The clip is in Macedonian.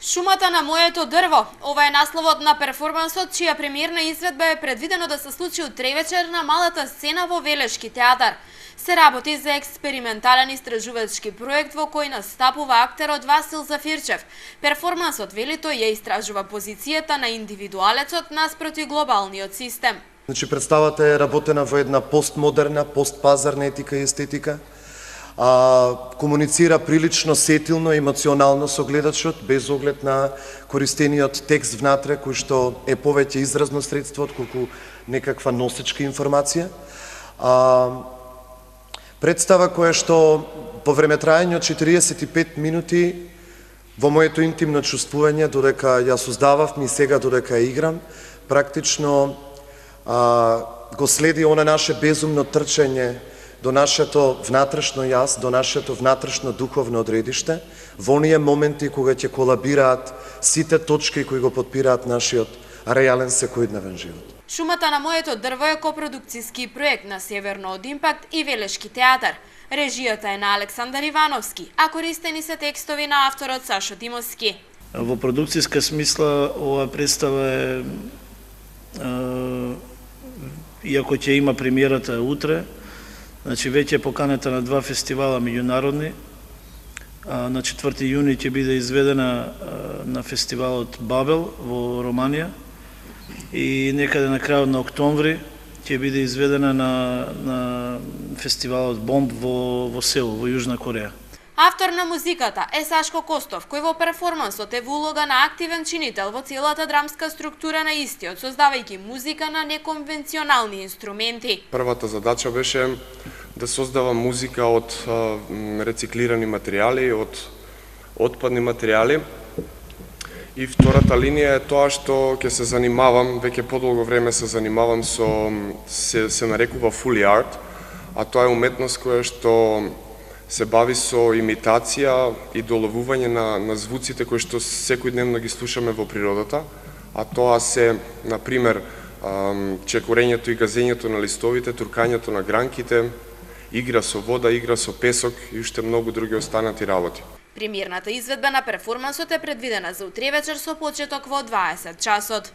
Шумата на моето дрво. Ова е насловот на перформансот, чија премиерна изведба е предвидено да се случи утре вечер на малата сцена во Велешки театар. Се работи за експериментален истражувачки проект во кој настапува актерот Васил Зафирчев. Перформансот, вели тој, ја истражува позицијата на индивидуалецот наспроти глобалниот систем. Значи, представата е работена во една постмодерна, постпазарна етика и естетика. Комуницира прилично сетилно и емоционално со гледачот, без оглед на користениот текст внатре, кој што е повеќе изразно средство отколку некаква носечка информација. Представа која што по време трајање од 45 минути во моето интимно чувствување, додека ја создавав и сега додека ја играм, практично го следи она наше безумно трчање до нашето внатрешно јас, до нашето внатрешно духовно одредиште, во оние моменти кога ќе колабираат сите точки кои го подпираат нашиот реален секојдневен живот. Шумата на моето дрво е копродукцијски проект на Северно од Импакт и Велешки театар. Режијата е на Александар Ивановски, а користени се текстови на авторот Сашо Димовски. Во продукцијска смисла ова представа е, иако ќе има премиерата утре, значи веќе е поканета на два фестивала меѓународни. На 4 јуни ќе биде изведена на фестивалот Бабел во Романија и некаде на крајот на октомври ќе биде изведена на фестивалот Бомб во Сеул, во Јужна Кореја. Автор на музиката е Сашко Костов, кој во перформансот е во улога на активен чинител во целата драмска структура на истиот, создавајќи музика на неконвенционални инструменти. Првата задача беше да создавам музика од рециклирани материјали, од отпадни материјали. И втората линија е тоа што ќе се занимавам, веќе подолго време се занимавам со, се нарекува Foley Art, а тоа е уметност која што се бави со имитација и доловување на звуците кои што секојдневно ги слушаме во природата, а тоа се, например, чекорењето и газењето на листовите, туркањето на гранките, игра со вода, игра со песок и уште многу други останати работи. Премиерната изведба на перформансот е предвидена за утре вечер со почеток во 20 часот.